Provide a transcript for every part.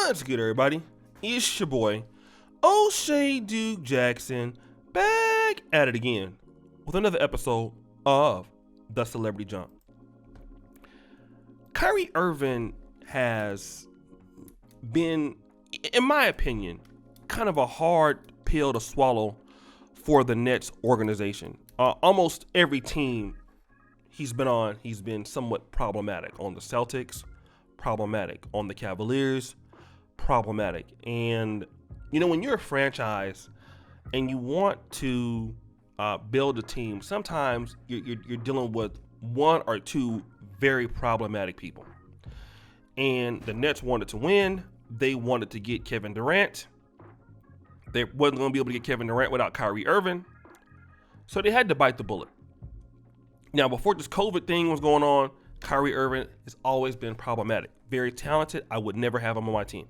What's good, everybody? It's your boy, O'Shea Duke Jackson, back at it again with another episode of The Celebrity Jump. Kyrie Irving has been, in my opinion, kind of a hard pill to swallow for the Nets organization. Almost every team he's been on, he's been somewhat problematic. On the Celtics, problematic. On the Cavaliers, problematic. And, you know, when you're a franchise and you want to build a team, sometimes you're dealing with one or two very problematic people. And the Nets wanted to win. They wanted to get Kevin Durant. They wasn't going to be able to get Kevin Durant without Kyrie Irving. So they had to bite the bullet. Now, before this COVID thing was going on, Kyrie Irving has always been problematic. Very talented. I would never have him on my team.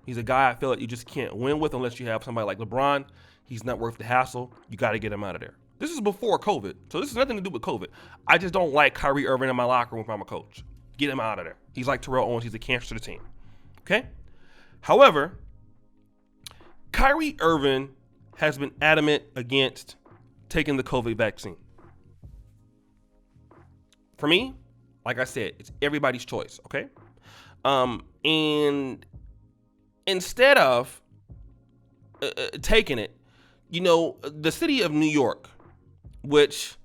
He's a guy I feel like you just can't win with unless you have somebody like LeBron. He's not worth the hassle. You got to get him out of there. This is before COVID, so this has nothing to do with COVID. I just don't like Kyrie Irving in my locker room if I'm a coach. Get him out of there. He's like Terrell Owens. He's a cancer to the team. Okay? However, Kyrie Irving has been adamant against taking the COVID vaccine. For me, like I said, it's everybody's choice, okay? And instead of taking it, you know, the city of New York, which,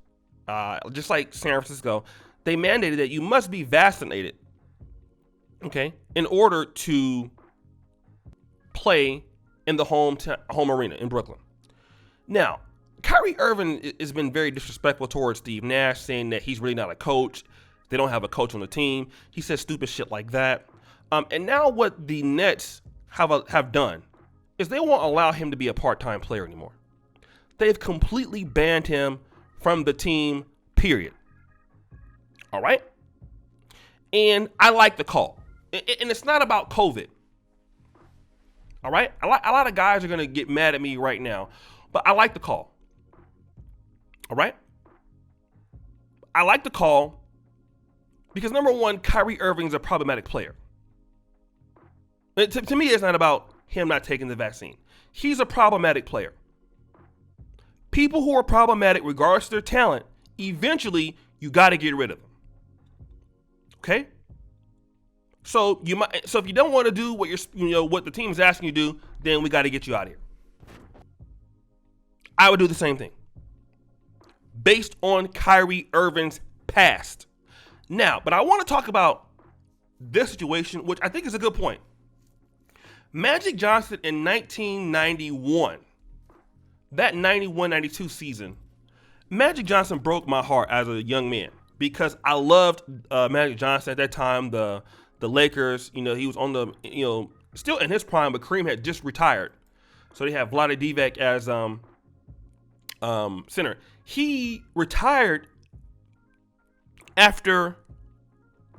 just like San Francisco, they mandated that you must be vaccinated, okay, in order to play in the home arena in Brooklyn. Now, Kyrie Irving has been very disrespectful towards Steve Nash, saying that he's really not a coach. They don't have a coach on the team. He says stupid shit like that. And now what the Nets have done is they won't allow him to be a part-time player anymore. They've completely banned him from the team, period. All right? And I like the call. And it's not about COVID. All right? A lot of guys are going to get mad at me right now, but I like the call. All right? I like the call because, number one, Kyrie Irving is a problematic player. To me, it's not about him not taking the vaccine. He's a problematic player. People who are problematic, regardless of their talent, eventually you got to get rid of them. Okay? So if you don't want to do what the team is asking you to do, then we got to get you out of here. I would do the same thing, based on Kyrie Irving's past. Now, but I want to talk about this situation, which I think is a good point. Magic Johnson in 1991, that 91-92 season, Magic Johnson broke my heart as a young man because I loved Magic Johnson at that time. The Lakers, he was on the, still in his prime, but Kareem had just retired. So they have Vlade Divac as center. He retired after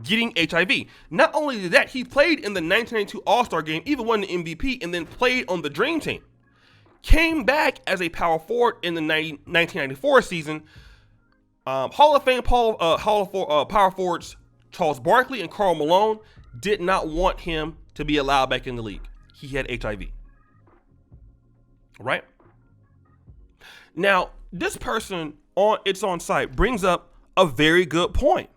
getting HIV. Not only did that, he played in the 1992 All-Star game, even won the MVP, and then played on the Dream Team. Came back as a power forward in the 1994 season. Hall of Fame power forwards Charles Barkley and Karl Malone did not want him to be allowed back in the league. He had HIV. Right? Now, this person on It's On Site brings up a very good point.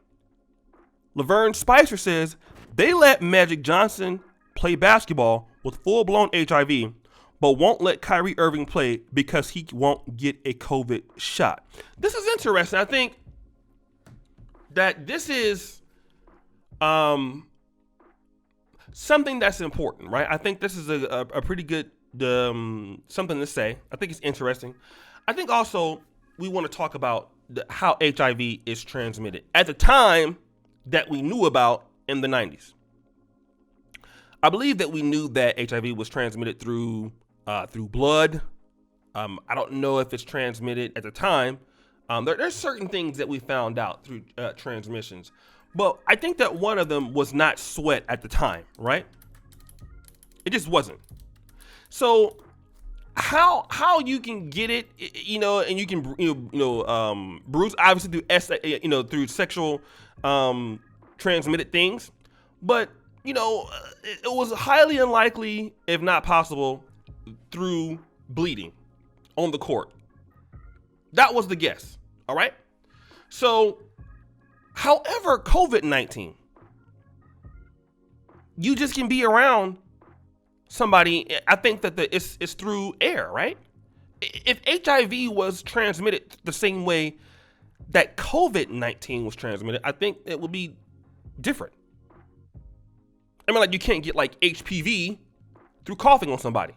Laverne Spicer says they let Magic Johnson play basketball with full-blown HIV, but won't let Kyrie Irving play because he won't get a COVID shot. This is interesting. I think that this is something that's important, right? I think this is a pretty good something to say. I think it's interesting. I think also we want to talk about how HIV is transmitted at the time that we knew about in the 90s. I believe that we knew that HIV was transmitted through blood. I don't know if it's transmitted at the time. There's certain things that we found out through transmissions, but I think that one of them was not sweat at the time, right? It just wasn't. So how you can get it, and you can bruise obviously through through sexual transmitted things, but it was highly unlikely, if not possible, through bleeding on the court. That was the guess. All right. So, however, COVID-19, you just can be around somebody. I think that it's through air, right? If HIV was transmitted the same way that COVID-19 was transmitted, I think it would be different. I mean, like, you can't get like HPV through coughing on somebody,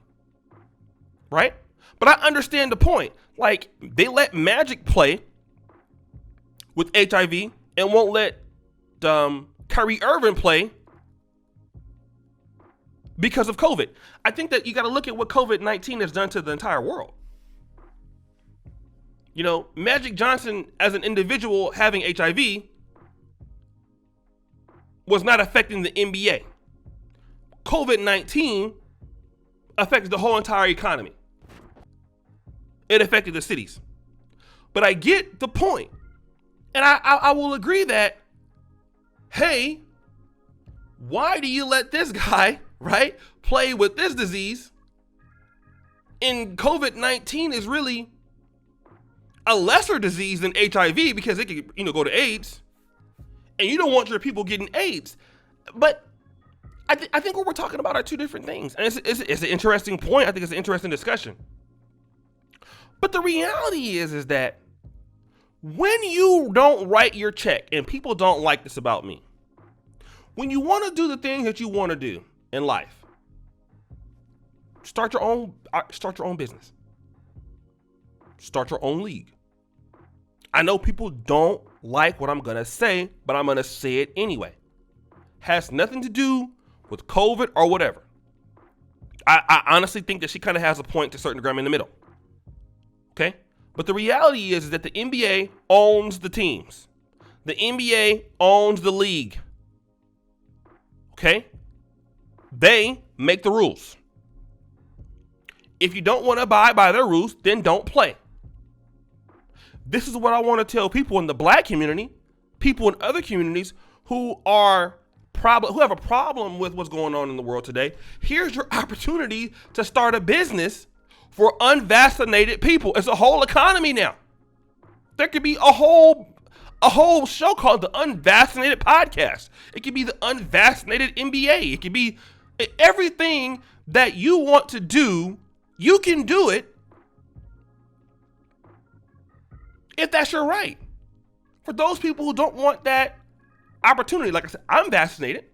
right? But I understand the point. Like, they let Magic play with HIV and won't let Kyrie Irving play because of COVID. I think that you got to look at what COVID-19 has done to the entire world. Magic Johnson as an individual having HIV was not affecting the NBA. COVID-19 affected the whole entire economy. It affected the cities. But I get the point. And I will agree that, hey, why do you let this guy, right, play with this disease? And COVID-19 is really a lesser disease than HIV because it could, go to AIDS. And you don't want your people getting AIDS. But I think what we're talking about are two different things. And it's an interesting point. I think it's an interesting discussion. But the reality is that when you don't write your check, and people don't like this about me, when you want to do the things that you want to do in life, start your own business. Start your own league. I know people don't like what I'm going to say, but I'm going to say it anyway. Has nothing to do with COVID or whatever. I honestly think that she kind of has a point to a certain degree. I'm in the middle. Okay? But the reality is that the NBA owns the teams. The NBA owns the league. Okay? They make the rules. If you don't want to abide by their rules, then don't play. This is what I want to tell people in the black community, people in other communities who have a problem with what's going on in the world today. Here's your opportunity to start a business for unvaccinated people. It's a whole economy now. There could be a whole show called the Unvaccinated Podcast. It could be the Unvaccinated NBA. It could be everything that you want to do. You can do it if that's your right. For those people who don't want that opportunity, like I said, I'm vaccinated,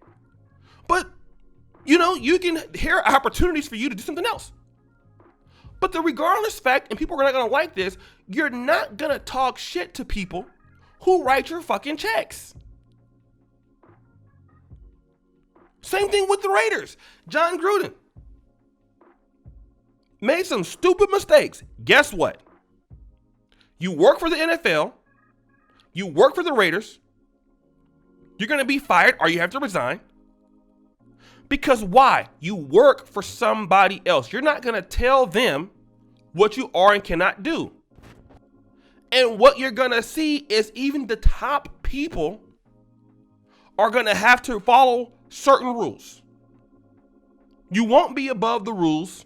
but here are opportunities for you to do something else. But the regardless fact, and people are not going to like this, you're not going to talk shit to people who write your fucking checks. Same thing with the Raiders. John Gruden made some stupid mistakes. Guess what? You work for the NFL. You work for the Raiders. You're going to be fired or you have to resign. Because why? You work for somebody else. You're not going to tell them what you are and cannot do. And what you're going to see is even the top people are going to have to follow certain rules. You won't be above the rules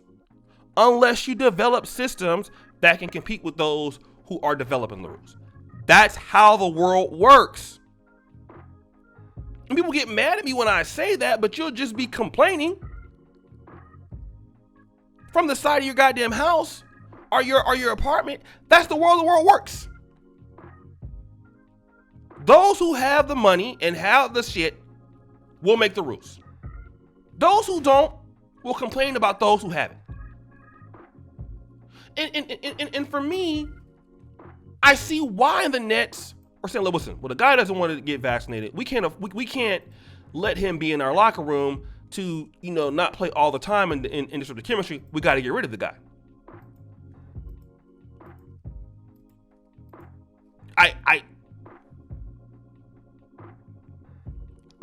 unless you develop systems that can compete with those who are developing the rules. That's how the world works. And people get mad at me when I say that, but you'll just be complaining from the side of your goddamn house or your apartment. That's the world works. Those who have the money and have the shit will make the rules. Those who don't will complain about those who haven't. And for me, I see why the Nets are saying, listen, well, the guy doesn't want to get vaccinated. We can't let him be in our locker room to, not play all the time in this sort of chemistry. We got to get rid of the guy.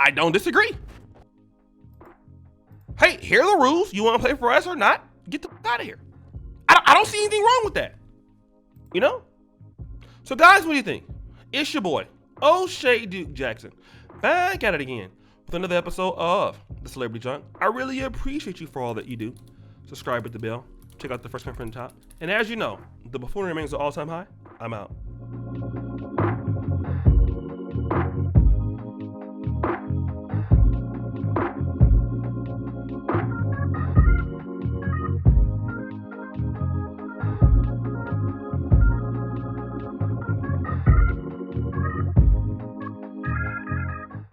I don't disagree. Hey, here are the rules. You want to play for us or not? Get the fuck out of here. I don't see anything wrong with that. So guys, what do you think? It's your boy, O'Shea Duke Jackson, back at it again with another episode of the Celebrity Junk. I really appreciate you for all that you do. Subscribe with the bell. Check out the first comment from the top. And as you know, the buffoonery remains an all-time high. I'm out.